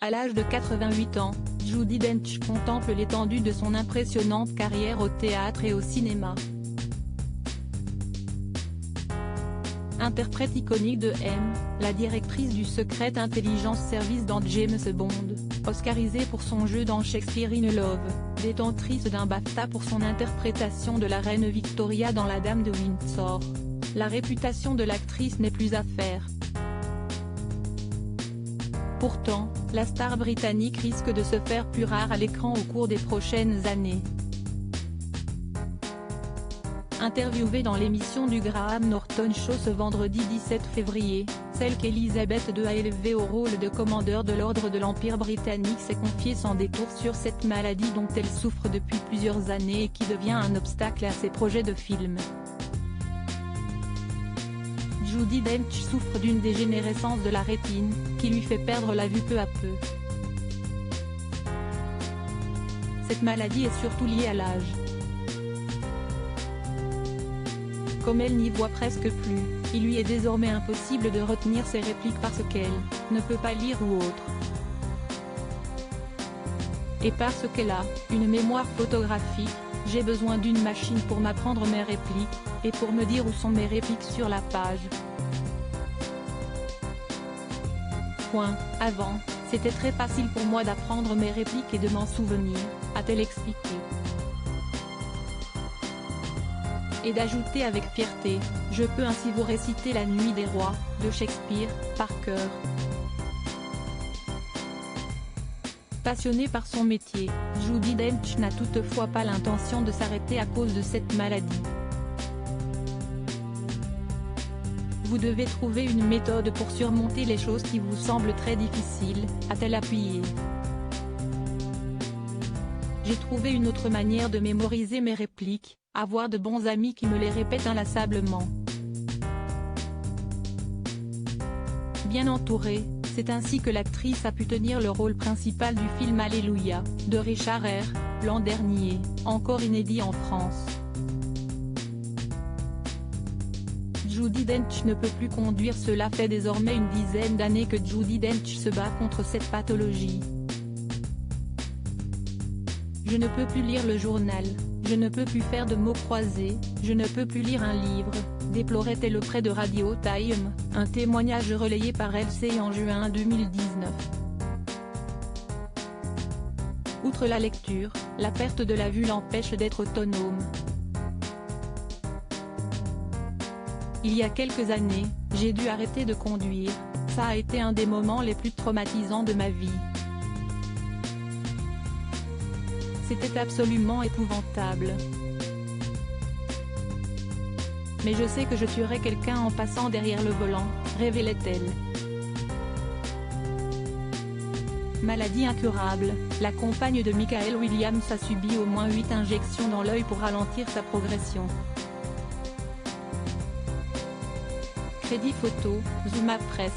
À l'âge de 88 ans, Judi Dench contemple l'étendue de son impressionnante carrière au théâtre et au cinéma. Interprète iconique de M, la directrice du Secret Intelligence Service dans James Bond, oscarisée pour son jeu dans Shakespeare in Love, détentrice d'un BAFTA pour son interprétation de la reine Victoria dans La Dame de Windsor. La réputation de l'actrice n'est plus à faire. Pourtant, la star britannique risque de se faire plus rare à l'écran au cours des prochaines années. Interviewée dans l'émission du Graham Norton Show ce vendredi 17 février, celle qu'Elizabeth II a élevée au rôle de commandeur de l'ordre de l'Empire britannique s'est confiée sans détour sur cette maladie dont elle souffre depuis plusieurs années et qui devient un obstacle à ses projets de film. Judi Dench souffre d'une dégénérescence de la rétine, qui lui fait perdre la vue peu à peu. Cette maladie est surtout liée à l'âge. Comme elle n'y voit presque plus, il lui est désormais impossible de retenir ses répliques parce qu'elle ne peut pas lire ou autre. Et parce qu'elle a une mémoire photographique, j'ai besoin d'une machine pour m'apprendre mes répliques, et pour me dire où sont mes répliques sur la page. Avant, c'était très facile pour moi d'apprendre mes répliques et de m'en souvenir, a-t-elle expliqué. Et d'ajouter avec fierté, je peux ainsi vous réciter La Nuit des Rois, de Shakespeare, par cœur. Passionnée par son métier, Judi Dench n'a toutefois pas l'intention de s'arrêter à cause de cette maladie. Vous devez trouver une méthode pour surmonter les choses qui vous semblent très difficiles, a-t-elle appuyé. J'ai trouvé une autre manière de mémoriser mes répliques, avoir de bons amis qui me les répètent inlassablement. Bien entourée, c'est ainsi que l'actrice a pu tenir le rôle principal du film Alléluia, de Richard R., l'an dernier, encore inédit en France. Judi Dench ne peut plus conduire. Cela fait désormais une dizaine d'années que Judi Dench se bat contre cette pathologie. Je ne peux plus lire le journal, je ne peux plus faire de mots croisés, je ne peux plus lire un livre, déplorait-elle auprès de Radio Time, un témoignage relayé par LCI en juin 2019. Outre la lecture, la perte de la vue l'empêche d'être autonome. Il y a quelques années, j'ai dû arrêter de conduire, ça a été un des moments les plus traumatisants de ma vie. C'était absolument épouvantable. Mais je sais que je tuerai quelqu'un en passant derrière le volant, révélait-elle. Maladie incurable, la compagne de Michael Williams a subi au moins 8 injections dans l'œil pour ralentir sa progression. Crédit photo, Zuma Presse.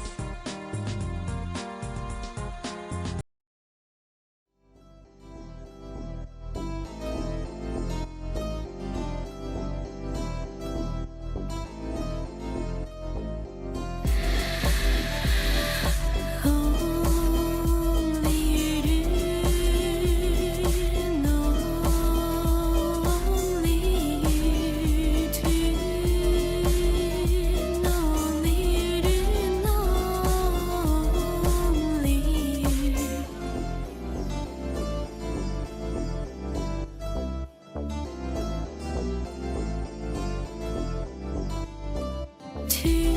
To